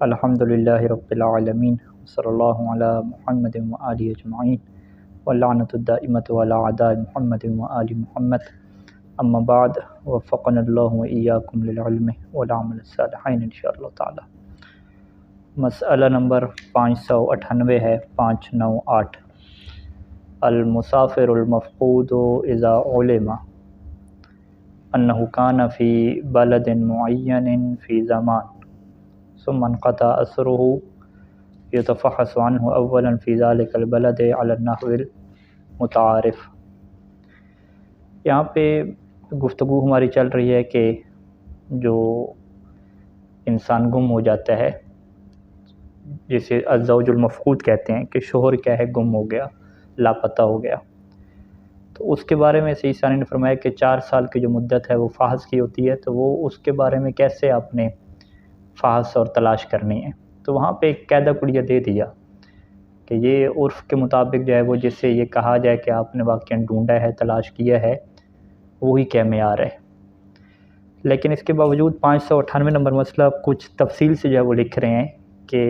الحمدللہ رب العالمین صلی اللہ علی محمد و آلہ اجمعین واللعنۃ الدائمۃ علی اعداء محمد و آل محمد اما بعد وفقنا اللہ و ایاکم للعلم والعمل الصالحین انشاءاللہ تعالی۔ مسئلہ نمبر 598 ہے 598 المسافر المفقود اذا علم انہ کان فی بلد معین فی زمان ثم انقطع اثره يتفحص عنه اولا في ذلك البلد على النحو المتعارف۔ یہاں پہ گفتگو ہماری چل رہی ہے کہ جو انسان گم ہو جاتا ہے جسے الزوج المفقود کہتے ہیں کہ شوہر کیا ہے گم ہو گیا، لاپتہ ہو گیا، تو اس کے بارے میں سید ثانی نے فرمایا کہ 4 سال کی جو مدت ہے وہ فحص کی ہوتی ہے، تو وہ اس کے بارے میں کیسے آپ نے فحص اور تلاش کرنی ہے۔ تو وہاں پہ ایک قاعدہ کلیہ دے دیا کہ یہ عرف کے مطابق جو ہے وہ جس سے یہ کہا جائے کہ آپ نے واقعاً ڈھونڈا ہے، تلاش کیا ہے، وہی کیا معیار ہے۔ لیکن اس کے باوجود 598 نمبر مسئلہ کچھ تفصیل سے جو ہے وہ لکھ رہے ہیں کہ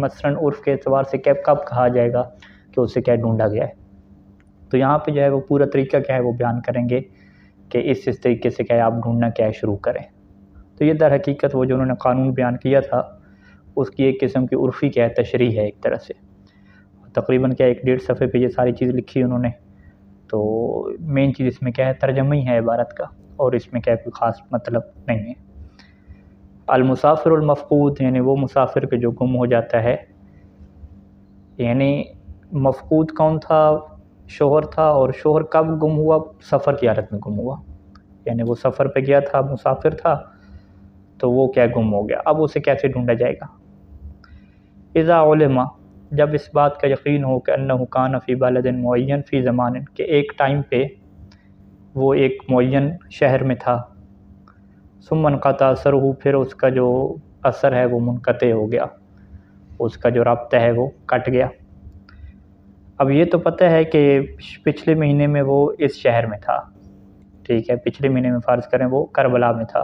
مثلاً عرف کے اعتبار سے کب کہا جائے گا کہ اسے کیا ڈھونڈا گیا ہے۔ تو یہاں پہ جو ہے وہ پورا طریقہ کیا ہے وہ بیان کریں گے کہ اس طریقے سے کیا ہے آپ ڈھونڈنا کیا ہے شروع کریں۔ تو یہ در حقیقت وہ جو انہوں نے قانون بیان کیا تھا اس کی ایک قسم کی عرفی کیا ہے تشریح ہے ایک طرح سے، تقریباً کیا 1.5 صفحے پہ یہ ساری چیز لکھی انہوں نے۔ تو مین چیز اس میں کیا ہے ترجمہ ہی ہے عبارت کا، اور اس میں کیا کوئی خاص مطلب نہیں ہے۔ المسافر المفقود یعنی وہ مسافر کے جو گم ہو جاتا ہے، یعنی مفقود کون تھا؟ شوہر تھا، اور شوہر کب گم ہوا؟ سفر کی حالت میں گم ہوا، یعنی وہ سفر پہ گیا تھا، مسافر تھا، تو وہ کیا گم ہو گیا۔ اب اسے کیسے ڈھونڈا جائے گا؟ اذا علم، جب اس بات کا یقین ہو کہ انہ کان فی بلد معین فی زمان، کہ ایک ٹائم پہ وہ ایک معین شہر میں تھا، ثم انقطع اثرہ، پھر اس کا جو اثر ہے وہ منقطع ہو گیا، اس کا جو رابطہ ہے وہ کٹ گیا۔ اب یہ تو پتہ ہے کہ پچھلے مہینے میں وہ اس شہر میں تھا، ٹھیک ہے، پچھلے مہینے میں فرض کریں وہ کربلا میں تھا،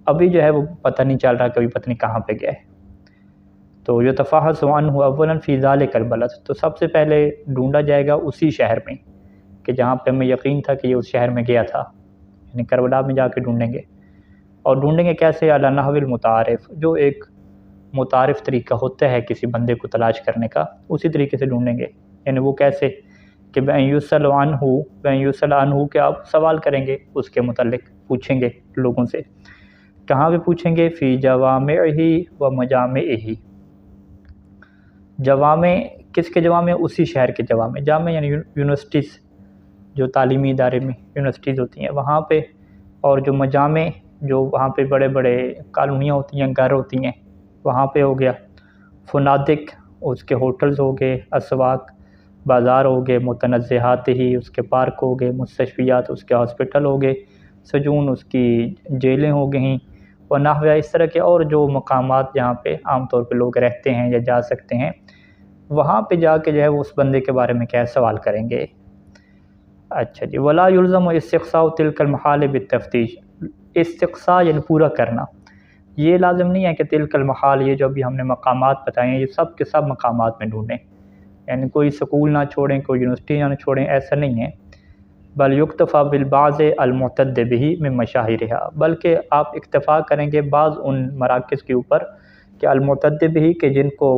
ابھی جو ہے وہ پتہ نہیں چل رہا کہ ابھی پتہ نہیں کہاں پہ گیا ہے۔ تو یتفحص عنہ اولا فی ذلک البلد، تو سب سے پہلے ڈھونڈا جائے گا اسی شہر میں کہ جہاں پہ ہمیں یقین تھا کہ یہ اس شہر میں گیا تھا، یعنی کربلا میں جا کے ڈھونڈیں گے۔ اور ڈھونڈیں گے کیسے؟ علی النحو المتعارف، جو ایک متعارف طریقہ ہوتا ہے کسی بندے کو تلاش کرنے کا، اسی طریقے سے ڈھونڈیں گے۔ یعنی وہ کیسے کہ بأن یسأل عنہ، کہ آپ سوال کریں گے اس کے متعلق، پوچھیں گے لوگوں سے۔ کہاں پہ پوچھیں گے؟ فی جوامعہ و مجامعہ، جوامع کس کے جوامع؟ اسی شہر کے جوامع، جامع یعنی یونیورسٹیز، جو تعلیمی ادارے میں یونیورسٹیز ہوتی ہیں وہاں پہ، اور جو مجامع جو وہاں پہ بڑے بڑے کالونیاں ہوتی ہیں، گھر ہوتی ہیں، وہاں پہ ہو گیا۔ فنادق اس کے ہوٹلز ہو گئے، اسواق بازار ہو گئے، متنزہات ہی اس کے پارک ہو گئے، مستشفیات اس کے ہاسپٹل ہو گئے، سجون اس کی جیلیں ہو گئیں، اور نحوہ اس طرح کے اور جو مقامات جہاں پہ عام طور پہ لوگ رہتے ہیں یا جا سکتے ہیں، وہاں پہ جا کے جو ہے وہ اس بندے کے بارے میں کیا سوال کریں گے۔ اچھا جی، ولا یلزم استقصاء تلک المحال بالتفتیش، استقصاء یعنی پورا کرنا، یہ لازم نہیں ہے کہ تلک المحال، یہ جو ابھی ہم نے مقامات بتائے ہیں یہ سب کے سب مقامات میں ڈھونڈیں، یعنی کوئی سکول نہ چھوڑیں، کوئی یونیورسٹی نہ چھوڑیں، ایسا نہیں ہے۔ بل یکتفا بالبعض المعتد به من مشاہرہا، بلکہ آپ اکتفا کریں گے بعض ان مراکز کے اوپر کہ المعتد به، کہ جن کو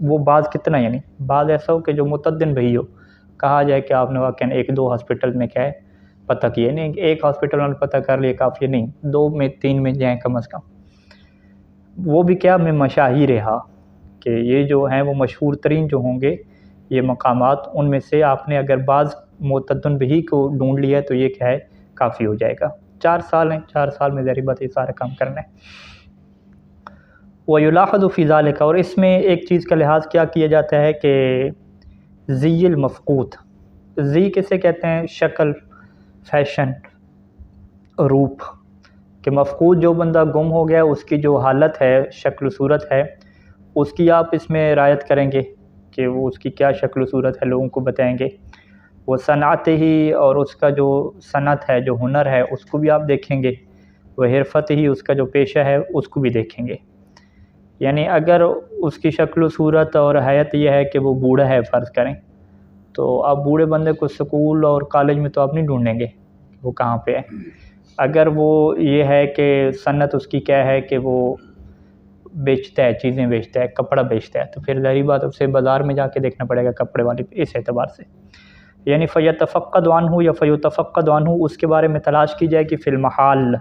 وہ بعض کتنا، یعنی بعض ایسا ہو کہ جو متعدن بھی ہو، کہا جائے کہ آپ نے واقعاً 1-2 ہاسپٹل میں کیا ہے پتہ کیے، نہیں ایک ہاسپٹل میں پتہ کر لیے کافی نہیں، 2 میں 3 میں جائیں کم از کم، وہ بھی کیا من مشاہرہا، کہ یہ جو ہیں وہ مشہور ترین جو ہوں گے یہ مقامات، ان میں سے آپ نے اگر بعض معتدن بھی کو ڈھونڈ لیا ہے تو یہ کیا ہے کافی ہو جائے گا۔ 4 سال ہیں، 4 سال میں ذہری بات یہ سارا کام کرنا ہے۔ وَيُلَاحَظُ فِي ذَلِكَ، اور اس میں ایک چیز کا لحاظ کیا کیا جاتا ہے کہ زی المفقود، زی کسے کہتے ہیں؟ شکل، فیشن، روپ، کہ مفقود جو بندہ گم ہو گیا اس کی جو حالت ہے، شکل و صورت ہے، اس کی آپ اس میں رعایت کریں گے کہ وہ اس کی کیا شکل و صورت ہے، لوگوں کو بتائیں گے۔ وہ صنعت ہی، اور اس کا جو صنعت ہے، جو ہنر ہے، اس کو بھی آپ دیکھیں گے۔ وہ حرفت ہی، اس کا جو پیشہ ہے اس کو بھی دیکھیں گے۔ یعنی اگر اس کی شکل و صورت اور حیت یہ ہے کہ وہ بوڑھا ہے فرض کریں، تو آپ بوڑھے بندے کو اسکول اور کالج میں تو آپ نہیں ڈھونڈیں گے وہ کہاں پہ ہے۔ اگر وہ یہ ہے کہ صنعت اس کی کیا ہے کہ وہ بیچتا ہے، چیزیں بیچتا ہے، کپڑا بیچتا ہے، تو پھر ظاہری بات اسے بازار میں جا کے دیکھنا پڑے گا کپڑے والے پہ، اس اعتبار سے یعنی فیتفقد عنہ یا فیتفقد عنہ اس کے بارے میں تلاش کی جائے کہ فی المحال،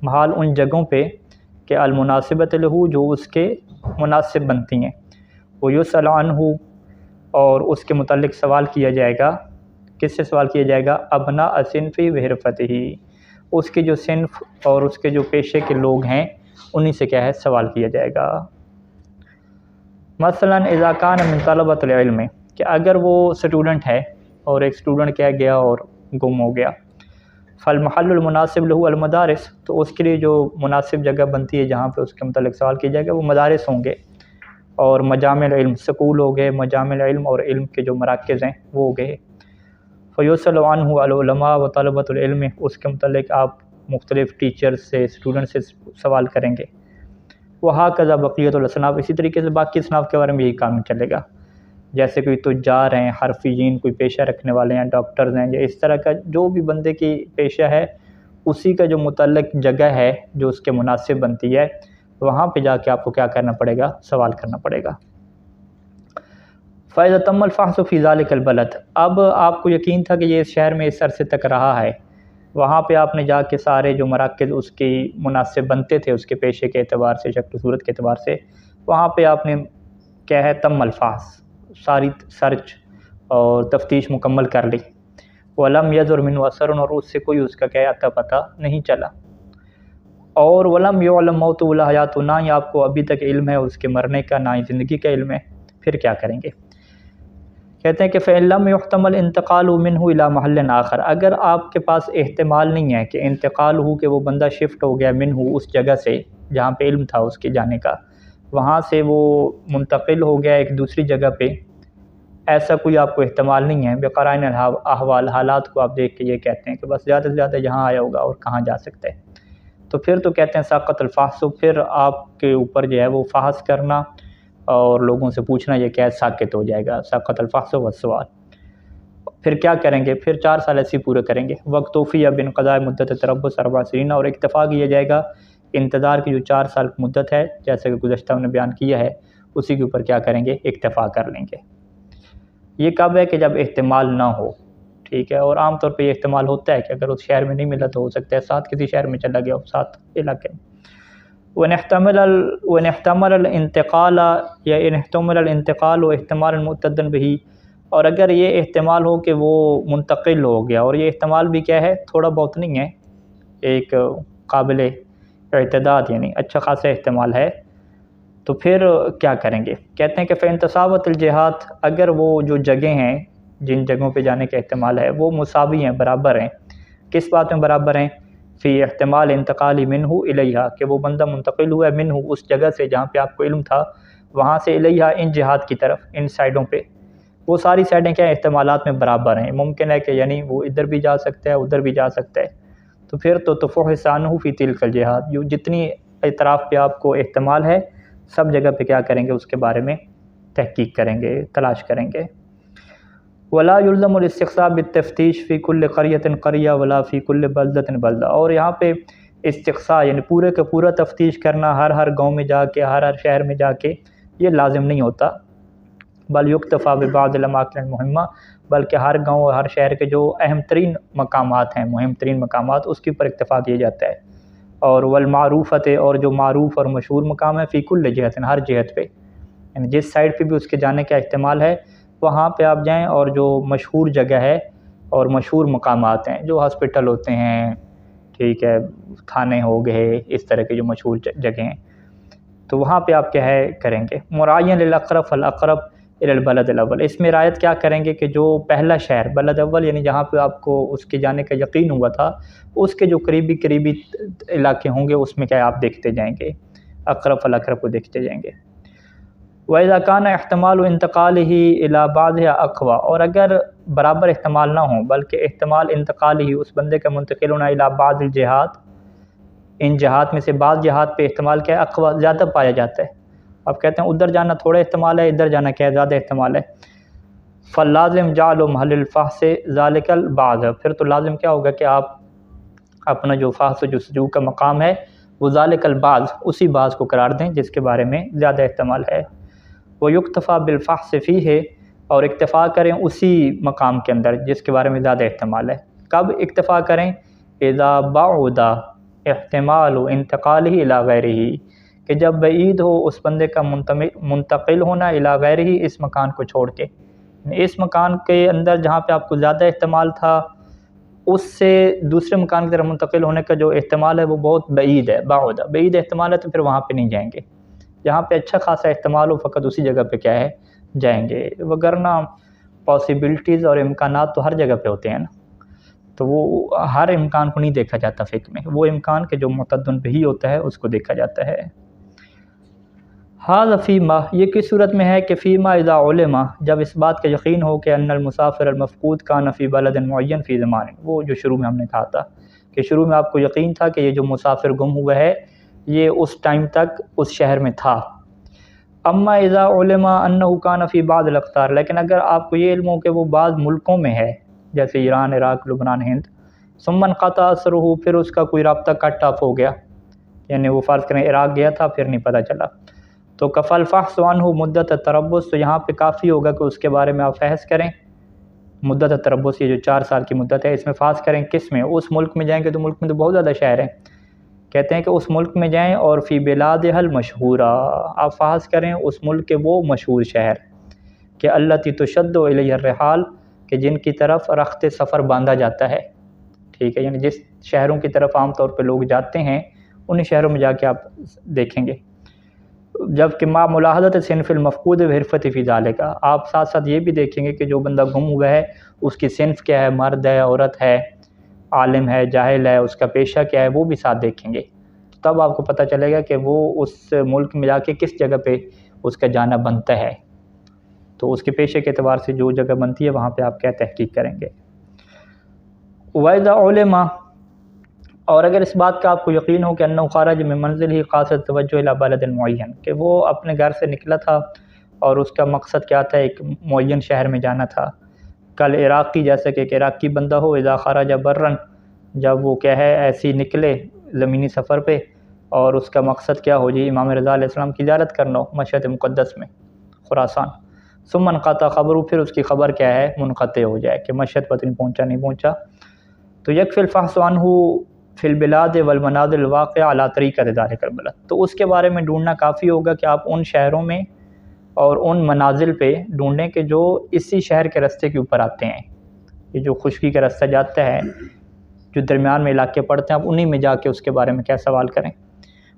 محال ان جگہوں پہ کہ المناسبت لہو جو اس کے مناسب بنتی ہیں، ویسأل عنہ اور اس کے متعلق سوال کیا جائے گا۔ کس سے سوال کیا جائے گا؟ ابناء صنف وحرفتہ، اس کے جو صنف اور اس کے جو پیشے کے لوگ ہیں انہی سے کیا ہے سوال کیا جائے گا۔ مثلا اذا کان من طلبۃ العلم، کہ اگر وہ اسٹوڈنٹ ہے اور ایک اسٹوڈنٹ کیا گیا اور گم ہو گیا، فالمحل المناسب لہو المدارس، تو اس کے لیے جو مناسب جگہ بنتی ہے جہاں پہ اس کے متعلق سوال کیا جائے گا وہ مدارس ہوں گے، اور مجامع العلم سکول ہو گئے، مجامع العلم اور علم کے جو مراکز ہیں وہ ہو گئے۔ فیسأل عنہ العلماء و طلبۃ العلم، اس کے متعلق آپ مختلف ٹیچر سے، اسٹوڈنٹ سے سوال کریں گے۔ وہکذا بقیۃ الاصناف، اسی طریقے سے باقی اصناف کے بارے میں یہی کام چلے گا، جیسے کوئی تجار ہیں، حرفیین کوئی پیشہ رکھنے والے ہیں، ڈاکٹرز ہیں، یا اس طرح کا جو بھی بندے کی پیشہ ہے اسی کا جو متعلق جگہ ہے جو اس کے مناسب بنتی ہے، وہاں پہ جا کے آپ کو کیا کرنا پڑے گا؟ سوال کرنا پڑے گا۔ فَإِذَا تَمَّ الْفَحْصُ فِي ذَلِكَ الْبَلَدِ، اب آپ کو یقین تھا کہ یہ اس شہر میں اس عرصے تک رہا ہے، وہاں پہ آپ نے جا کے سارے جو مراکز اس کی مناسب بنتے تھے اس کے پیشے کے اعتبار سے، شکل و صورت کے اعتبار سے، وہاں پہ آپ نے کیا ہے تم الفحص، ساری سرچ اور تفتیش مکمل کر لی۔ وَلَمْ يَظْهَرْ مِنْهُ أَثَرٌ، اور اس سے کوئی اس کا کیا اتا پتہ نہیں چلا۔ اور وَلَمْ يُعْلَمْ مَوْتُهُ وَلَا حَيَاتُهُ، نہ ہی آپ کو ابھی تک علم ہے اس کے مرنے کا، نہ ہی زندگی کا علم ہے، پھر کیا کریں گے؟ کہتے ہیں کہ فَإِن لَمْ يُحْتَمَلْ انتقالُهُ مِنْهُ إِلَى مَحَلٍ آخر، اگر آپ کے پاس احتمال نہیں ہے کہ انتقال ہو کہ وہ بندہ شفٹ ہو گیا منہ اس جگہ سے جہاں پہ علم تھا اس کے جانے کا، وہاں سے وہ منتقل ہو گیا ایک دوسری جگہ پہ، ایسا کوئی آپ کو احتمال نہیں ہے، بقرائن الاحوال، حالات کو آپ دیکھ کے یہ کہتے ہیں کہ بس زیادہ سے زیادہ یہاں آیا ہوگا اور کہاں جا سکتا ہے، تو پھر تو کہتے ہیں ساقط الفحص، پھر آپ کے اوپر جو ہے وہ فحص کرنا اور لوگوں سے پوچھنا یہ کیا ساقط ہو جائے گا، ساقط الفحص والسؤال۔ پھر کیا کریں گے؟ پھر 4 سال ایسے پورے کریں گے۔ وقتوفی بانقضاء مدت تربص 4 سنین، اور اکتفا کیا جائے گا انتظار کی جو 4 سال کی مدت ہے، جیسے کہ گزشتہ میں نے بیان کیا ہے، اسی کے اوپر کیا کریں گے؟ اکتفا کر لیں گے۔ یہ کب ہے کہ جب احتمال نہ ہو، ٹھیک ہے، اور عام طور پہ یہ احتمال ہوتا ہے کہ اگر اس شہر میں نہیں ملا تو ہو سکتا ہے ساتھ کسی شہر میں چلا گیا ہو، ساتھ علاقے میں۔ وَإِنِ احْتَمَلَ الْانتقال، یا ان احتمل الانتقال و احتمال معتدًا بہ، اور اگر یہ احتمال ہو کہ وہ منتقل ہو گیا، اور یہ احتمال بھی کیا ہے تھوڑا بہت نہیں ہے، ایک قابل اعتداد یعنی اچھا خاصا احتمال ہے، تو پھر کیا کریں گے؟ کہتے ہیں کہ فَإِن تساوت الجہات، اگر وہ جو جگہیں ہیں جن جگہوں پہ جانے کا احتمال ہے وہ مساوی ہیں، برابر ہیں، کس بات میں برابر ہیں؟ فی احتمال انتقالی منہ الیہا، کہ وہ بندہ منتقل ہوا ہے منہ اس جگہ سے جہاں پہ آپ کو علم تھا، وہاں سے الیہا ان جہات کی طرف، ان سائڈوں پہ، وہ ساری سائڈیں کیا احتمالات میں برابر ہیں، ممکن ہے کہ یعنی وہ ادھر بھی جا سکتا ہے ادھر بھی جا سکتا ہے، تو پھر تو تفحص عنہ فی تلک الجہات، جو جتنی اطراف پہ آپ کو احتمال ہے سب جگہ پہ کیا کریں گے؟ اس کے بارے میں تحقیق کریں گے، تلاش کریں گے۔ ولا یلزم الاستقصاء بالتفتیش فی کل قریۃ قریہ ولا فی کل بلدۃ بلدہ، اور یہاں پہ استقصاء یعنی پورے کا پورا تفتیش کرنا ہر گاؤں میں جا کے، ہر شہر میں جا کے، یہ لازم نہیں ہوتا، بل یکتفا ببعض الاماکن المہمہ، بلکہ ہر گاؤں اور ہر شہر کے جو اہم ترین مقامات ہیں، مہم ترین مقامات، اس کے اوپر اکتفا کیا جاتا ہے۔ اور والمعروفت، اور جو معروف اور مشہور مقام ہے، فی کل جہت، ہر جہت پہ، یعنی جس سائڈ پہ بھی اس کے جانے کا احتمال ہے وہاں پہ آپ جائیں، اور جو مشہور جگہ ہے اور مشہور مقامات ہیں جو ہاسپٹل ہوتے ہیں، ٹھیک ہے، تھانے ہو گئے، اس طرح کے جو مشہور جگہیں ہیں، تو وہاں پہ آپ کیا ہے کریں گے؟ مراعین للاقرب فالاقرب الی البلد الاول، اس میں رعایت کیا کریں گے کہ جو پہلا شہر بلد اول یعنی جہاں پہ آپ کو اس کے جانے کا یقین ہوا تھا، اس کے جو قریبی علاقے ہوں گے اس میں کیا آپ دیکھتے جائیں گے، اقرب فالاقرب کو دیکھتے جائیں گے۔ وَإِذَا كَانَ احتمال انتقالہ الی بعضها اقویٰ، اور اگر برابر احتمال نہ ہوں بلکہ احتمال انتقال ہی اس بندے کا منتقل ہونا الی بعض الجہات، ان جہات میں سے بعض جہات پہ احتمال کیا ہے اقویٰ، زیادہ پایا جاتا ہے، اب کہتے ہیں ادھر جانا تھوڑا احتمال ہے، ادھر جانا کیا زیادہ احتمال ہے. فلازم جعل محل الفحص ذالک البعض، پھر تو لازم کیا ہوگا کہ آپ اپنا جو فحص و جستجو کا مقام ہے وہ ذالک البعض، اسی بعض کو قرار دیں جس کے بارے میں زیادہ احتمال ہے. وہ یکتفا بالفحص فیہ، اور اکتفا کریں اسی مقام کے اندر جس کے بارے میں زیادہ احتمال ہے. کب اکتفا کریں؟ اذا بعد احتمال انتقالہ الی غیرہ، کہ جب بعید ہو اس بندے کا منتقل ہونا الی غیرہ، اس مکان کو چھوڑ کے. اس مکان کے اندر جہاں پہ آپ کو زیادہ احتمال تھا اس سے دوسرے مکان کی طرف منتقل ہونے کا جو احتمال ہے وہ بہت بعید ہے، بعید احتمال ہے، تو پھر وہاں پہ نہیں جائیں گے. جہاں پہ اچھا خاصا احتمال ہو فقط اسی جگہ پہ کیا ہے جائیں گے، وگرنہ پاسبلٹیز اور امکانات تو ہر جگہ پہ ہوتے ہیں نا، تو وہ ہر امکان کو نہیں دیکھا جاتا فقہ میں، وہ امکان کے جو متعدن بہی ہوتا ہے اس کو دیکھا جاتا ہے. ھذا فیما، یہ کس صورت میں ہے کہ فیما اذا علم، جب اس بات کا یقین ہو کہ ان المسافر المفقود کان فی بلد معین فی زمان، وہ جو شروع میں ہم نے کہا تھا کہ شروع میں آپ کو یقین تھا کہ یہ جو مسافر گم ہوا ہے یہ اس ٹائم تک اس شہر میں تھا. اما اذا علم انہ کان فی بعض الاقطار، لیکن اگر آپ کو یہ علم ہو کہ وہ بعض ملکوں میں ہے جیسے ایران، عراق، لبنان، ہند، ثم انقطع اثرہ، پھر اس کا کوئی رابطہ کٹ آف ہو گیا، یعنی وہ فرض کریں عراق گیا تھا پھر نہیں پتہ چلا، تو کفل فحص عنہ مدت تربص، تو یہاں پہ کافی ہوگا کہ اس کے بارے میں آپ فحص کریں. مدت تربص یہ جو 4 سال کی مدت ہے، اس میں فحص کریں کس میں؟ اس ملک میں جائیں گے تو ملک میں تو بہت زیادہ شہر ہیں، کہتے ہیں کہ اس ملک میں جائیں اور فی بلادہ المشہورہ، آپ فحص کریں اس ملک کے وہ مشہور شہر کہ التی تشد الیہ الرحال، کہ جن کی طرف رخت سفر باندھا جاتا ہے. ٹھیک ہے، یعنی جس شہروں کی طرف عام طور پہ لوگ جاتے ہیں انہی شہروں میں جا کے آپ دیکھیں گے. جبکہ ما ملاحظت صنف المفقود وحرفت فی ذالک، آپ ساتھ ساتھ یہ بھی دیکھیں گے کہ جو بندہ گم ہوا ہے اس کی صنف کیا ہے، مرد ہے، عورت ہے، عالم ہے، جاہل ہے، اس کا پیشہ کیا ہے، وہ بھی ساتھ دیکھیں گے. تب آپ کو پتہ چلے گا کہ وہ اس ملک میں جا کے کس جگہ پہ اس کا جانا بنتا ہے، تو اس کے پیشے کے اعتبار سے جو جگہ بنتی ہے وہاں پہ آپ کیا تحقیق کریں گے. وَإِذَا عُلِمَ، اور اگر اس بات کا آپ کو یقین ہو کہ انہ خرج من منزلہ قاصد توجہ الی بلد معین، کہ وہ اپنے گھر سے نکلا تھا اور اس کا مقصد کیا تھا، ایک معین شہر میں جانا تھا. کل عراقی، جیسے کہ ایک عراقی بندہ ہو، اذا خرج برا، جب وہ کیا ہے ایسی نکلے زمینی سفر پہ اور اس کا مقصد کیا ہو جی امام رضا علیہ السلام کی زیارت کرنا ہو مشہد مقدس میں خراسان، ثم انقطع خبرو، پھر اس کی خبر کیا ہے منقطع ہو جائے کہ مشہد پتہ نہیں پہنچا نہیں پہنچا، تو یکفی الفحص عنہ فی البلاد والمنازل الواقع علی طریقۃ ذلک البلد، تو اس کے بارے میں ڈھونڈنا کافی ہوگا کہ آپ ان شہروں میں اور ان منازل پہ ڈھونڈیں کہ جو اسی شہر کے راستے کے اوپر آتے ہیں. یہ جو خشکی کا راستہ جاتا ہے، جو درمیان میں علاقے پڑتے ہیں، آپ انہی میں جا کے اس کے بارے میں کیا سوال کریں.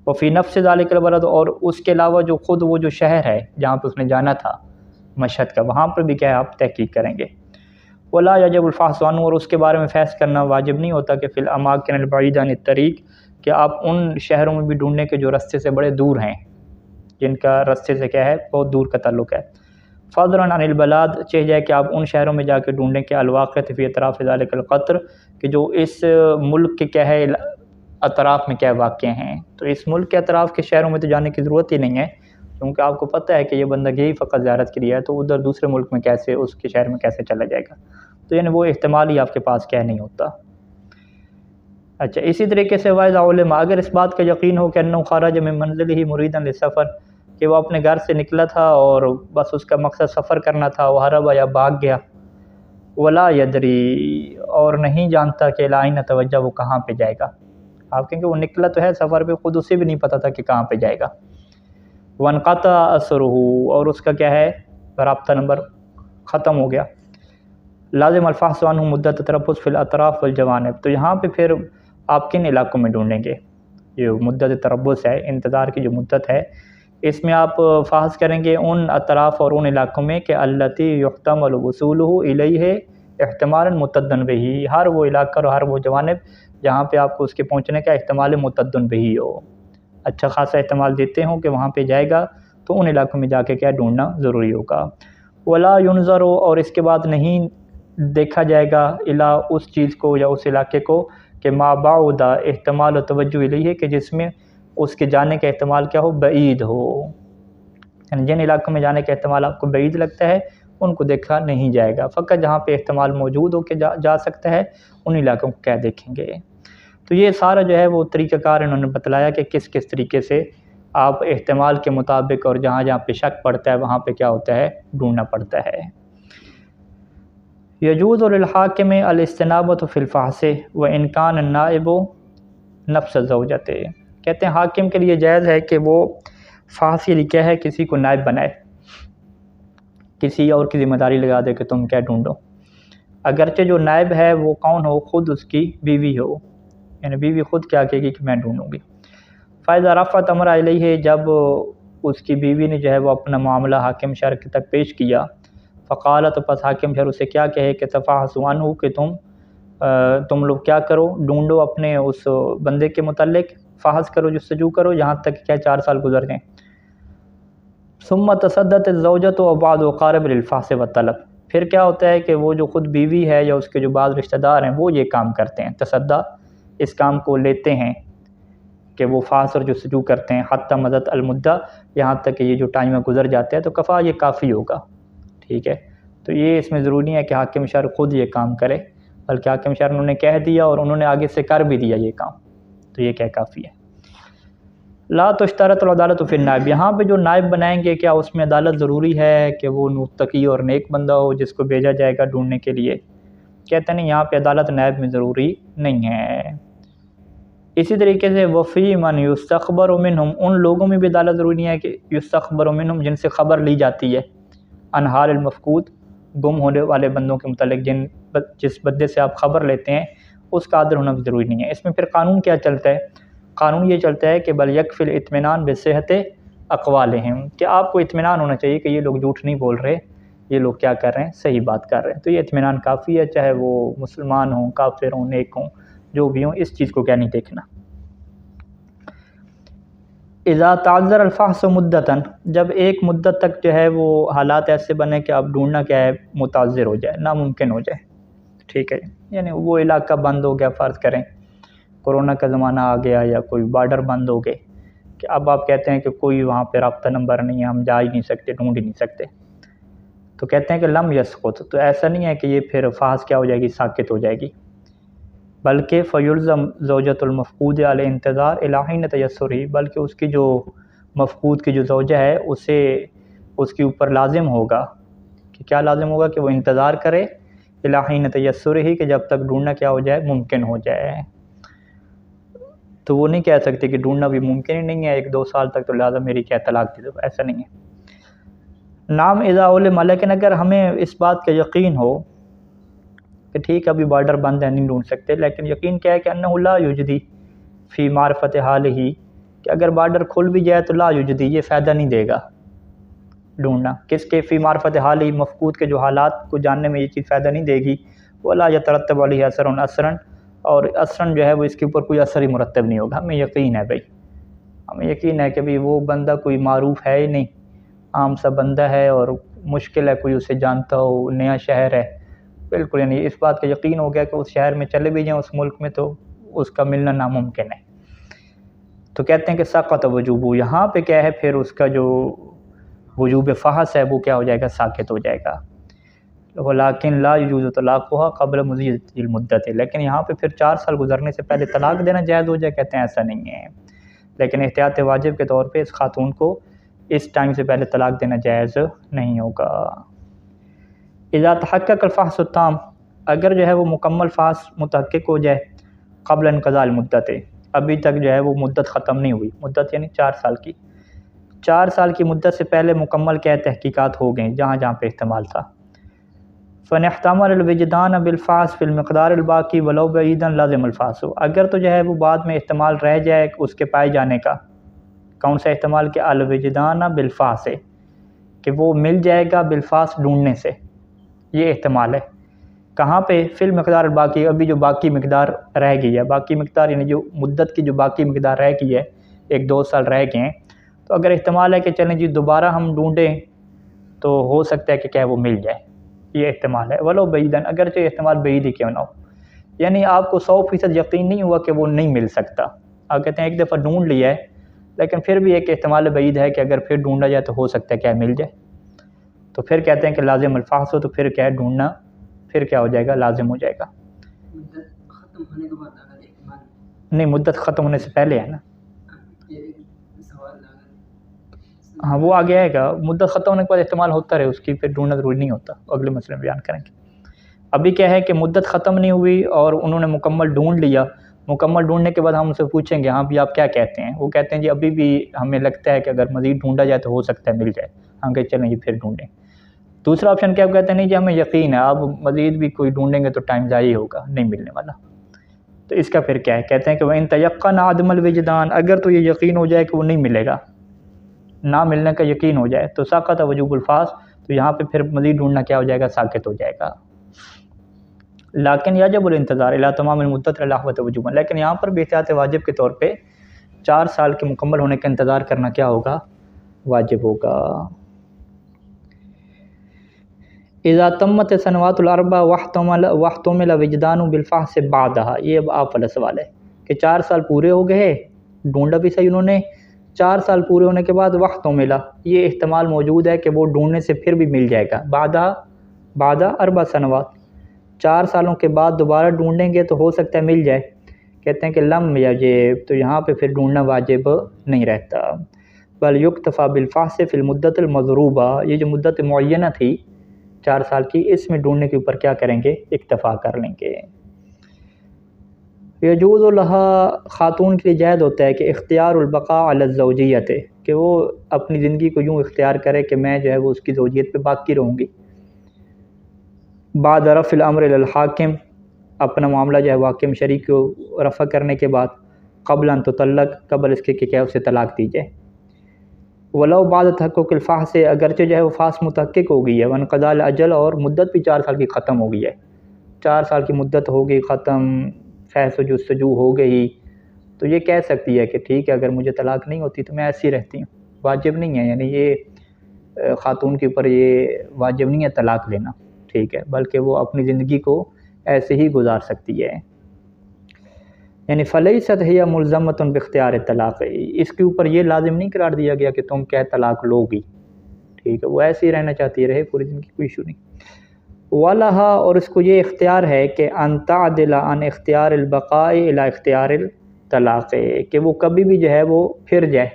وفی نفس ذلک البلد، اور اس کے علاوہ جو خود وہ جو شہر ہے جہاں پہ اس نے جانا تھا مشہد کا، وہاں پر بھی کیا ہے آپ تحقیق کریں گے. ولا یجب الفحص عنہ، اور اس کے بارے میں فحص کرنا واجب نہیں ہوتا کہ فی الاماکن البعیدہ عن الطریق، کہ آپ ان شہروں میں بھی ڈھونڈیں کہ جو راستے سے بڑے دور ہیں، جن کا راستے سے کیا ہے بہت دور کا تعلق ہے. فضلا عن البلاد، چاہیے جائے کہ آپ ان شہروں میں جا کے ڈھونڈیں کہ الواقع فی اطراف ذلک القطر، کہ جو اس ملک کے کیا ہے اطراف میں کیا واقع ہیں. تو اس ملک کے اطراف کے شہروں میں تو جانے کی ضرورت ہی نہیں ہے، کیونکہ آپ کو پتہ ہے کہ یہ بندہ یہی فقط زیارت کے لیے ہے، تو ادھر دوسرے ملک میں کیسے اس کے شہر میں کیسے چلا جائے گا، تو یعنی وہ احتمال ہی آپ کے پاس کیا نہیں ہوتا. اچھا، اسی طریقے سے وَإِذَا عُلِمَ، اگر اس بات کا یقین ہو کہ انہ خرج من منزلہ مریدا للسفر، کہ وہ اپنے گھر سے نکلا تھا اور بس اس کا مقصد سفر کرنا تھا، وہ ہرب یا بھاگ گیا. ولا یدری، اور نہیں جانتا کہ لائن توجہ، وہ کہاں پہ جائے گا. آپ کہیں کہ وہ نکلا تو ہے سفر پہ، خود اسے بھی نہیں پتہ تھا کہ کہاں پہ جائے گا. وانقطع اثرہ، اور اس کا کیا ہے رابطہ نمبر ختم ہو گیا. لازم الفحص عنہ مدت تربص فی الاطراف والجوانب، تو یہاں پہ پھر آپ کن علاقوں میں ڈھونڈیں گے. یہ مدت تربص ہے، انتظار کی جو مدت ہے، اس میں آپ فحص کریں گے ان اطراف اور ان علاقوں میں کہ التی یحتمل وصولہ الیہ احتمالا متعدن بہ، ہر وہ علاقہ اور ہر وہ جوانب جہاں پہ آپ کو اس کے پہنچنے کا احتمال متعدن بہ ہو، اچھا خاصا احتمال دیتے ہوں کہ وہاں پہ جائے گا، تو ان علاقوں میں جا کے کیا ڈھونڈنا ضروری ہوگا. ولا ینظر، اور اس کے بعد نہیں دیکھا جائے گا الا اس چیز کو یا اس علاقے کو کہ ما بعد احتمال و توجہ الیہ، کہ جس میں اس کے جانے کا احتمال کیا ہو بعید ہو. یعنی جن علاقوں میں جانے کا احتمال آپ کو بعید لگتا ہے ان کو دیکھا نہیں جائے گا، فقط جہاں پہ احتمال موجود ہو کہ جا سکتا ہے ان علاقوں کو کیا دیکھیں گے۔ تو یہ سارا جو ہے وہ طریقہ کار انہوں نے بتلایا کہ کس کس طریقے سے آپ احتمال کے مطابق اور جہاں جہاں پہ شک پڑتا ہے وہاں پہ کیا ہوتا ہے، ڈھونڈنا پڑتا ہے۔ یجوز للحاکم الاستنابۃ فی الفحص وان کان النائب نفس الزوجۃ، کہتے ہیں حاکم کے لیے جائز ہے کہ وہ فحص کے لیے کیا ہے کسی کو نائب بنائے، کسی اور کی ذمہ داری لگا دے کہ تم کیا ڈھونڈو، اگرچہ جو نائب ہے وہ کون ہو، خود اس کی بیوی ہو، یعنی بیوی خود کیا کہے گی کہ میں ڈھونڈوں گی۔ فائدہ رفعت امر علیہ، جب اس کی بیوی نے جو ہے وہ اپنا معاملہ حاکم شرع تک پیش کیا، فقالت، پس حاکم شرع اسے کیا کہے کہ تفحصوا عنہ، کہ تم لوگ کیا کرو، ڈھونڈو اپنے اس بندے کے متعلق، فحص کرو، جستجو کرو یہاں تک کیا 4 سال گزر جائیں۔ ثم تصدت الزوجۃ وبعض اقارب للفحص والطلب، پھر کیا ہوتا ہے کہ وہ جو خود بیوی ہے یا اس کے جو بعض رشتہ دار ہیں وہ یہ کام کرتے ہیں، تصدہ اس کام کو لیتے ہیں کہ وہ فحص اور جستجو کرتے ہیں، حتی مضت المدہ، یہاں تک کہ یہ جو ٹائم میں گزر جاتا ہے، تو کفا یہ کافی ہوگا، ٹھیک ہے۔ تو یہ اس میں ضروری نہیں ہے کہ حاکم شرع خود یہ کام کرے، بلکہ حاکم شرع انہوں نے کہہ دیا اور انہوں نے آگے سے کر بھی دیا یہ کام، تو یہ کیا کافی ہے۔ لا تشترط العدالت فی النائب، یہاں پہ جو نائب بنائیں گے کیا اس میں عدالت ضروری ہے کہ وہ متقی اور نیک بندہ ہو جس کو بھیجا جائے گا ڈھونڈنے کے لیے؟ کہتے ہیں نہیں، یہاں پہ عدالت نائب میں ضروری نہیں ہے۔ اسی طریقے سے وفی من یستخبر منہم، ان لوگوں میں بھی عدالت ضروری نہیں ہے کہ یستخبر منہم، جن سے خبر لی جاتی ہے، عن حال المفقود، گم ہونے والے بندوں کے متعلق، جس بندے سے آپ خبر لیتے ہیں اس کا عادل ہونا بھی ضروری نہیں ہے۔ اس میں پھر قانون کیا چلتا ہے؟ قانون یہ چلتا ہے کہ بل یکفی الاطمینان بصحت اقوالہم، کہ آپ کو اطمینان ہونا چاہیے کہ یہ لوگ جھوٹ نہیں بول رہے، یہ لوگ کیا کر رہے ہیں، صحیح بات کر رہے ہیں، تو یہ اطمینان کافی ہے، چاہے وہ مسلمان ہوں، کافر ہوں، نیک ہوں، جو بھی ہوں، اس چیز کو کیا نہیں دیکھنا۔ اذا تعذر الفحص مدتاً، جب ایک مدت تک جو ہے وہ حالات ایسے بنے کہ اب ڈھونڈنا کیا ہے، متعذر ہو جائے، ناممکن ہو جائے، ٹھیک ہے، یعنی وہ علاقہ بند ہو گیا، فرض کریں کورونا کا زمانہ آ گیا یا کوئی بارڈر بند ہو گئے، کہ اب آپ کہتے ہیں کہ کوئی وہاں پہ رابطہ نمبر نہیں ہے، ہم جا ہی نہیں سکتے، ڈھونڈ ہی نہیں سکتے، تو کہتے ہیں کہ لم یسقط، تو ایسا نہیں ہے کہ یہ پھر فحص کیا ہو جائے گی، ساقط ہو جائے گی، بلکہ فیلزم زوجۃ المفقود علی انتظار الی حین تیسرہ، بلکہ اس کی جو مفقود کی جو زوجہ ہے اسے اس کے اوپر لازم ہوگا کہ کیا لازم ہوگا، کہ وہ انتظار کرے الی حین تیسرہ، کہ جب تک ڈھونڈنا کیا ہو جائے، ممکن ہو جائے۔ تو وہ نہیں کہہ سکتے کہ ڈھونڈنا بھی ممکن ہی نہیں ہے 1-2 سال تک، تو لہٰذا میری کیا طلاق دے دو، ایسا نہیں ہے۔ نام اذا علم، لیکن اگر ہمیں اس بات کا یقین ہو کہ ٹھیک ہے ابھی بارڈر بند ہے، نہیں ڈھونڈ سکتے، لیکن یقین کیا ہے کہ انہ لا یجدی فی معرفت حالہ، کہ اگر بارڈر کھل بھی جائے تو لا یجدی، یہ فائدہ نہیں دے گا ڈھونڈنا، کس کے، فی معرفت حالہ، مفقود کے جو حالات کو جاننے میں یہ چیز فائدہ نہیں دے گی، ولا یترتب علیہ اثرا، اور اثراً جو ہے وہ اس کے اوپر کوئی اثر ہی مرتب نہیں ہوگا۔ ہمیں یقین ہے بھائی، ہمیں یقین ہے کہ بھائی وہ بندہ کوئی معروف ہے ہی نہیں، عام سا بندہ ہے اور مشکل ہے کوئی اسے جانتا ہو، نیا شہر ہے، بالکل، یعنی اس بات کا یقین ہو گیا کہ اس شہر میں چلے بھی جائیں اس ملک میں تو اس کا ملنا ناممکن ہے، تو کہتے ہیں کہ سقط وجوبہ، یہاں پہ کیا ہے پھر اس کا جو وجوب فحص ہے وہ کیا ہو جائے گا، ساقط ہو جائے گا۔ ولیکن لا یجوز طلاقها قبل مضی المدت، لیکن یہاں پہ پھر 4 سال گزرنے سے پہلے طلاق دینا جائز ہو جائے، کہتے ہیں ایسا نہیں ہے، لیکن احتیاط واجب کے طور پہ اس خاتون کو اس ٹائم سے پہلے طلاق دینا جائز نہیں ہوگا۔ اذا تحقق الفحص التام، اگر جو ہے وہ مکمل فحص متحقق ہو جائے، قبل انقضاء المدت، ابھی تک جو ہے وہ مدت ختم نہیں ہوئی، مدت یعنی 4 سال کی، 4 سال کی مدت سے پہلے مکمل کیا تحقیقات ہو گئیں جہاں جہاں پہ احتمال تھا، فنحتمل الوجدان بالفحص فی المقدار الباقی ولو بعیدا لازم الفحص، اگر تو جو ہے وہ بعد میں احتمال رہ جائے اس کے پائے جانے کا، کون سا احتمال، کہ الوجدان بالفحص، کہ وہ مل جائے گا بالفحص ڈھونڈنے سے، یہ احتمال ہے، کہاں پہ، فی المقدار الباقی، ابھی جو باقی مقدار رہ گئی ہے، باقی مقدار یعنی جو مدت کی جو باقی مقدار رہ گئی ہے، 1-2 سال رہ گئے ہیں، تو اگر احتمال ہے کہ چلیں جی دوبارہ ہم ڈھونڈیں تو ہو سکتا ہے کہ کیا وہ مل جائے، یہ احتمال ہے، ولو بعیداً، اگرچہ احتمال بعید ہی کیوں نہ ہو، یعنی آپ کو 100% یقین نہیں ہوا کہ وہ نہیں مل سکتا، آپ کہتے ہیں ایک دفعہ ڈھونڈ لیا ہے لیکن پھر بھی ایک احتمال بعید ہے کہ اگر پھر ڈھونڈا جائے تو ہو سکتا ہے کیا مل جائے. تو پھر کہتے ہیں کہ لازم الفحص ہو تو پھر کیا ہے ڈھونڈنا پھر کیا ہو جائے گا لازم ہو جائے گا. ختم ہونے کے بعد اگر احتمال نہیں مدت ختم ہونے سے پہلے ہے نا. ہاں وہ آگے آئے گا. مدت ختم ہونے کے بعد احتمال ہوتا رہے اس کی پھر ڈھونڈنا ضروری نہیں ہوتا. اگلے مسئلے میں بیان کریں گے. ابھی کیا ہے کہ مدت ختم نہیں ہوئی اور انہوں نے مکمل ڈھونڈ لیا. مکمل ڈھونڈنے کے بعد ہم ان سے پوچھیں گے ہاں بھی آپ کیا کہتے ہیں. وہ کہتے ہیں جی ابھی بھی ہمیں لگتا ہے کہ اگر مزید ڈھونڈا جائے تو ہو سکتا ہے مل جائے. ہم کہیں چلیں جی پھر ڈھونڈیں. دوسرا آپشن کیا کہتے ہیں نہیں جی ہمیں یقین ہے آپ مزید بھی کوئی ڈھونڈیں گے تو ٹائم ضائع ہوگا نہیں ملنے والا. تو اس کا پھر کیا ہے کہتے ہیں کہ وَإِن تَيَقَّنَ عَدْمَ الْوِجْدَانِ اگر تو یہ یقین ہو جائے کہ وہ نہیں ملے گا نہ ملنے کا یقین ہو جائے تو سقط وجوب الفحص تو یہاں پہ پھر مزید ڈھونڈنا کیا ہو جائے گا ساقط ہو جائے گا. لیکن یجب الانتظار الی تمام المدت للحوۃ وجوبا لیکن یہاں پر بھی احتیاط واجب کے طور پہ 4 سال کے مکمل ہونے کا انتظار کرنا کیا ہوگا واجب ہوگا. اذا تمت سنوات الاربع واحتمل وجدان بالفحص بعدها یہ اب آپ والا سوال ہے کہ 4 سال پورے ہو گئے ڈھونڈا بھی صحیح انہوں نے 4 سال پورے ہونے کے بعد واحتمل یہ احتمال موجود ہے کہ وہ ڈھونڈنے سے پھر بھی مل جائے گا. بعد 4 سنوات 4 سالوں کے بعد دوبارہ ڈھونڈیں گے تو ہو سکتا ہے مل جائے. کہتے ہیں کہ لم یجب تو یہاں پہ پھر ڈھونڈنا واجب نہیں رہتا. بل یکتفی بالفحص فی المدت المضروبہ یہ جو مدت معینہ تھی 4 سال کی اس میں ڈھونڈنے کے اوپر کیا کریں گے اکتفا کر لیں گے. یجوز لہا خاتون کے لیے جائز ہوتا ہے کہ اختیار البقاء علی الزوجیت کہ وہ اپنی زندگی کو یوں اختیار کرے کہ میں جو ہے وہ اس کی زوجیت پہ باقی رہوں گی. بعد رفع الامر الی الحاکم اپنا معاملہ جو ہے وہ حاکم شرعی کو رفع کرنے کے بعد قبل ان تطلق قبل اس کے کہ کیا اسے طلاق دی جائے. ولو بعد تحقق الفحص اگرچہ جو ہے وہ فحص متحقق ہو گئی ہے وانقضاء الاجل اور مدت بھی 4 سال کی ختم ہو گئی ہے 4 سال کی مدت ہو گئی ختم فحص و جستجو ہو گئی تو یہ کہہ سکتی ہے کہ ٹھیک ہے اگر مجھے طلاق نہیں ہوتی تو میں ایسی رہتی ہوں. واجب نہیں ہے یعنی یہ خاتون کے اوپر یہ واجب نہیں ہے طلاق لینا ٹھیک ہے بلکہ وہ اپنی زندگی کو ایسے ہی گزار سکتی ہے. یعنی فلیست ہی ملزمۃ باختیار طلاق اس کے اوپر یہ لازم نہیں قرار دیا گیا کہ تم کیا طلاق لو گی ٹھیک ہے وہ ایسے ہی رہنا چاہتی رہے پوری زندگی کوئی ایشو نہیں. ولہا اور اس کو یہ اختیار ہے کہ ان تعدل عن اختیار البقاء الی اختیار الطلاق کہ وہ کبھی بھی جو ہے وہ پھر جائے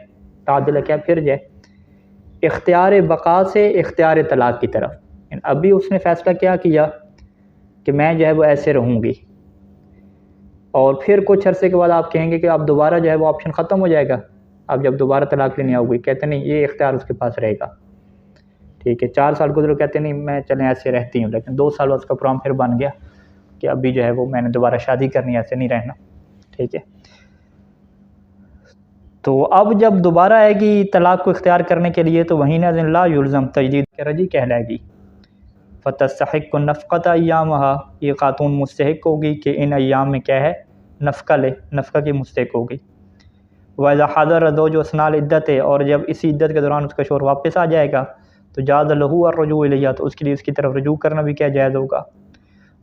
تعدل کیا پھر جائے اختیار بقاء سے اختیار طلاق کی طرف. ابھی اس نے فیصلہ کیا کیا کہ میں جو ہے وہ ایسے رہوں گی اور پھر کچھ عرصے کے بعد آپ کہیں گے کہ آپ دوبارہ جو ہے وہ آپشن ختم ہو جائے گا آپ جب دوبارہ طلاق لینے آؤ گی کہتے نہیں یہ اختیار اس کے پاس رہے گا ٹھیک ہے. 4 سال گزرے کہتے نہیں میں چلیں ایسے رہتی ہوں لیکن 2 سال اس کا پروگرام پھر بن گیا کہ ابھی جو ہے وہ میں نے دوبارہ شادی کرنی ایسے نہیں رہنا ٹھیک ہے. تو اب جب دوبارہ آئے گی طلاق کو اختیار کرنے کے لیے تو وہیں نہ لا یلزم تجدید کے رجی کہلائے گی. فتستحق نفقۃ ایامها یہ خاتون مستحق ہوگی کہ ان ایام میں کیا ہے نفقہ لے نفقہ کی مستحق ہوگی. وَإِذَا حَضَرَ الزَّوْجُ أَثْنَاءَ الْعِدَّةِ اور جب اسی عدت کے دوران اس کا شوہر واپس آ جائے گا تو جاز لہو الرجوع الیہ تو اس کے لیے اس کی طرف رجوع کرنا بھی کیا جائز ہوگا.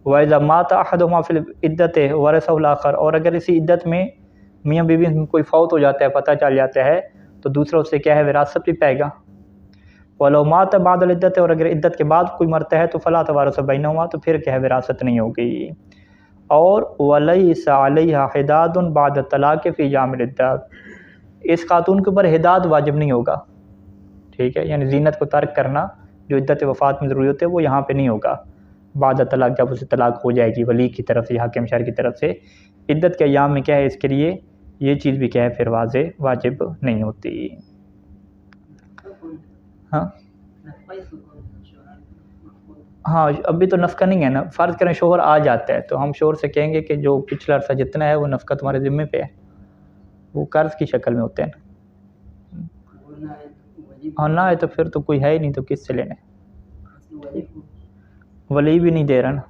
وَإِذَا مَاتَ أَحَدُهُمَا فِي الْعِدَّةِ وَرَثَهُ الْآخَرُ اور اگر اسی عدت میں میاں بیوی میں کوئی فوت ہو جاتا ہے پتہ چل جاتا ہے تو دوسرا اس سے کیا ہے وراثت بھی پائے گا. وَلَوْ مَاتَ بَعْدَ الْعِدَّةِ اور اگر عدت کے بعد کوئی مرتا ہے تو فَلَا تَوَارُثَ بَيْنَهُمَا تو پھر کیا ہے وراثت نہیں ہوگی. اور وَلَيْسَ عَلَيْهَا حِدَادٌ بَعْدَ الطَّلَاقِ فِي جَامِ الْعِدَّةِ اس خاتون کے اوپر حداد واجب نہیں ہوگا ٹھیک ہے. یعنی زینت کو ترک کرنا جو عدت وفات میں ضروری ہوتے ہے وہ یہاں پہ نہیں ہوگا بعد طلاق جب اسے طلاق ہو جائے گی ولی کی طرف سے حاکم شرع کی طرف سے عدت کے ایام میں کیا ہے اس کے لیے یہ چیز بھی کیا ہے پھر واضح واجب نہیں ہوتی. ہاں ابھی تو نفقہ نہیں ہے نا. فرض کریں شوہر آ جاتا ہے تو ہم شوہر سے کہیں گے کہ جو پچھلا عرصہ جتنا ہے وہ نفقہ تمہارے ذمے پہ ہے وہ قرض کی شکل میں ہوتے ہیں نا. ہاں نہ ہے تو پھر تو کوئی ہے ہی نہیں تو کس سے لینے. ولی بھی نہیں دے رہا نا.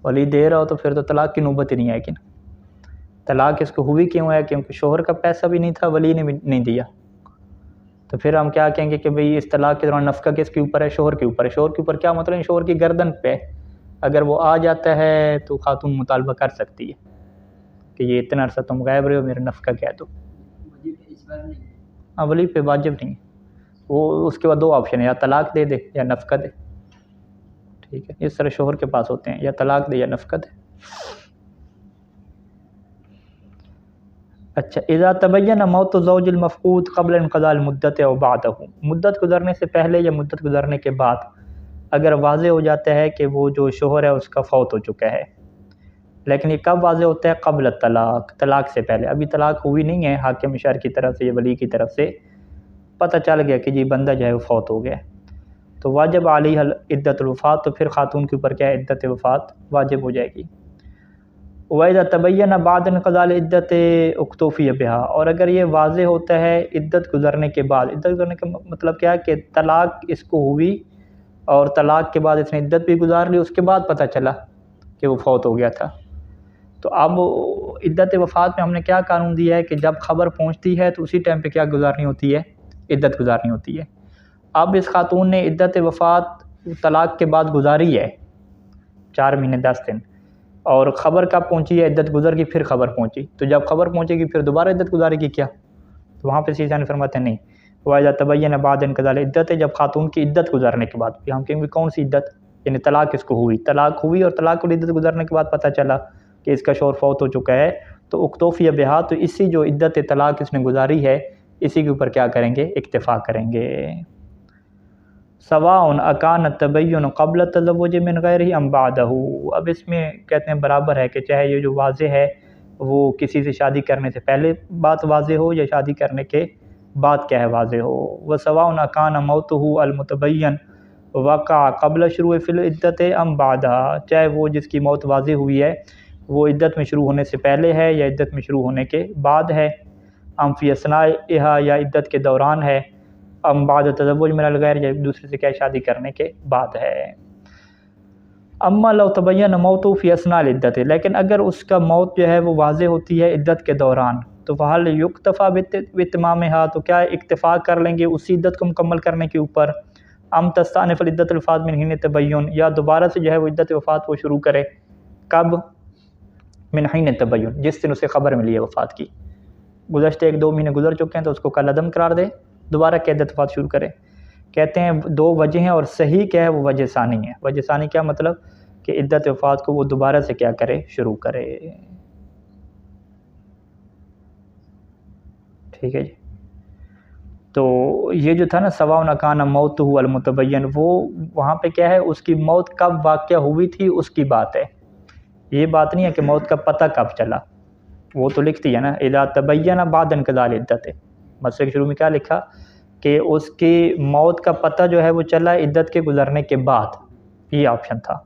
ولی دے رہا ہو تو پھر تو طلاق کی نوبت ہی نہیں آئے گی نا. طلاق اس کو ہوئی کیوں ہے کیونکہ شوہر کا پیسہ بھی نہیں تھا ولی نے بھی نہیں دیا تو پھر ہم کیا کہیں گے کہ بھئی اس طلاق کے دوران نفقہ کس کے اوپر ہے شوہر کے اوپر ہے. شوہر کے اوپر کیا مطلب شوہر کی گردن پہ اگر وہ آ جاتا ہے تو خاتون مطالبہ کر سکتی ہے کہ یہ اتنا عرصہ تم غائب رہے ہو میرا نفقہ کیا دو. پر نہیں ہے۔ ہاں ولی پہ واجب نہیں ہے، وہ اس کے بعد دو آپشن ہے، یا طلاق دے دے یا نفقہ دے، ٹھیک ہے، اس طرح شوہر کے پاس ہوتے ہیں، یا طلاق دے یا نفقہ دے۔ اچھا، اذا تبین موت زوج المفقود قبل انقضاء المدت او بعدہ، مدت گزرنے سے پہلے یا مدت گزرنے کے بعد اگر واضح ہو جاتا ہے کہ وہ جو شوہر ہے اس کا فوت ہو چکا ہے، لیکن یہ کب واضح ہوتا ہے؟ قبل الطلاق، طلاق سے پہلے، ابھی طلاق ہوئی نہیں ہے، حاکم شرع کی طرف سے یا ولی کی طرف سے پتہ چل گیا کہ جی بندہ جو ہے وہ فوت ہو گیا، تو واجب علیہ عدت الوفات، تو پھر خاتون کے اوپر کیا ہے؟ عدت وفات واجب ہو جائے گی۔ وَإِذَا تَبَيَّنَ بَعْدَ انْقِضَاءِ الْعِدَّةِ اُكْتُفِيَ بِهَا، اور اگر یہ واضح ہوتا ہے عدت گزرنے کے بعد، عدت گزرنے کا مطلب کیا ہے کہ طلاق اس کو ہوئی اور طلاق کے بعد اس نے عدت بھی گزار لی، اس کے بعد پتہ چلا کہ وہ فوت ہو گیا تھا، تو اب عدت وفات میں ہم نے کیا قانون دیا ہے کہ جب خبر پہنچتی ہے تو اسی ٹائم پہ کیا گزارنی ہوتی ہے؟ عدت گزارنی ہوتی ہے۔ اب اس خاتون نے عدت وفات طلاق کے بعد گزاری ہے 4 مہینے 10 دن، اور خبر کب پہنچی ہے؟ عدت گزر گئی، پھر خبر پہنچی، تو جب خبر پہنچے گی پھر دوبارہ عدت گزارے گی کیا؟ تو وہاں پہ سیدھا فرماتے ہیں نہیں، وَإِذَا تَبَيَّنَ بَعْدَ انْقِضَاءِ الْعِدَّةِ، جب خاتون کی عدت گزرنے کے بعد، ہم کہیں گے کون سی عدت؟ یعنی طلاق اس کو ہوئی، طلاق ہوئی اور طلاق کو عدت گزرنے کے بعد پتہ چلا کہ اس کا شوہر فوت ہو چکا ہے، تو اکتوفیہ بہا، تو اسی جو عدت طلاق اس نے گزاری ہے اسی کے اوپر کیا کریں گے؟ اکتفا کریں گے۔ سواء اکان التبین قبل التزوج من غیرہ ام بعدہ، اب اس میں کہتے ہیں برابر ہے کہ چاہے یہ جو واضح ہے وہ کسی سے شادی کرنے سے پہلے بات واضح ہو یا شادی کرنے کے بعد کیا ہے واضح ہو۔ وسواء اکان موتہ المتبین وقع قبل شروع فی العدت ام بعدہ، چاہے وہ جس کی موت واضح ہوئی ہے وہ عدت میں شروع ہونے سے پہلے ہے یا عدت میں شروع ہونے کے بعد ہے، ام فی اثنائها، یا عدت کے دوران ہے، ام بعد تزوج من الغیر، یا دوسرے سے کیا شادی کرنے کے بعد ہے۔ اما لو تبین موت فی اثناء العدت، لیکن اگر اس کا موت جو ہے وہ واضح ہوتی ہے عدت کے دوران، تو فہل یکتفا باتمامھا، تو کیا اکتفا کر لیں گے اسی عدت کو مکمل کرنے کے اوپر، ام تستأنف العدت الوفات من حین تبین، یا دوبارہ سے جو ہے وہ عدت وفات وہ شروع کرے، کب؟ من حین تبین، جس دن اسے خبر ملی ہے وفات کی، گزشتے 1-2 مہینے گزر چکے ہیں تو اس کو کل عدم قرار دے، دوبارہ کہ عدت وفات شروع کرے۔ کہتے ہیں 2 وجہ ہیں، اور صحیح کیا ہے؟ وہ وجہ ثانی ہے۔ وجہ ثانی کیا مطلب؟ کہ عدت وفات کو وہ دوبارہ سے کیا کرے؟ شروع کرے، ٹھیک ہے جی۔ تو یہ جو تھا نا سواء اکان موتہ المتبین، وہ وہاں پہ کیا ہے؟ اس کی موت کب واقع ہوئی تھی اس کی بات ہے، یہ بات نہیں ہے کہ موت کا پتہ کب چلا، وہ تو لکھتی ہے نا اذا تبین بعد انقضاء العدت، مسئلے کے شروع میں کیا لکھا کہ اس کی موت کا پتہ جو ہے وہ چلا عدت کے گزرنے کے بعد، یہ آپشن تھا،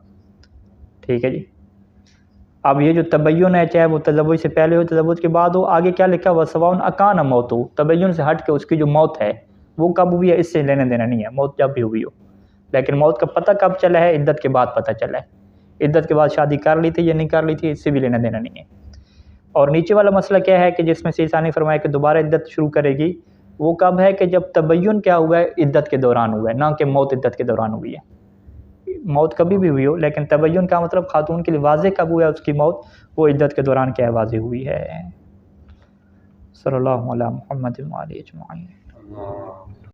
ٹھیک ہے جی۔ اب یہ جو تبین ہے چاہے وہ تزوج سے پہلے ہو تزوج کے بعد ہو، آگے کیا لکھا؟ وسواء اکان موت، تبین سے ہٹ کے اس کی جو موت ہے وہ کب ہوئی ہے اس سے لینے دینا نہیں ہے، موت جب بھی ہوئی ہو، لیکن موت کا پتہ کب چلا ہے؟ عدت کے بعد پتہ چلا ہے، عدت کے بعد شادی کر لی تھی یا نہیں کر لی تھی اس سے بھی لینا دینا نہیں ہے۔ اور نیچے والا مسئلہ کیا ہے کہ جس میں سیسانی فرمایا کہ دوبارہ عدت شروع کرے گی، وہ کب ہے کہ جب تبین کیا ہوا ہے؟ عدت کے دوران ہوا ہے، نہ کہ موت عدت کے دوران ہوئی ہے۔ موت کبھی بھی ہوئی ہو، لیکن تبین کا مطلب خاتون کے لیے واضح کب ہوا ہے اس کی موت؟ وہ عدت کے دوران کیا ہے؟ واضح ہوئی ہے۔ صلی اللہ علیہ محمد وآلہ اجمعین۔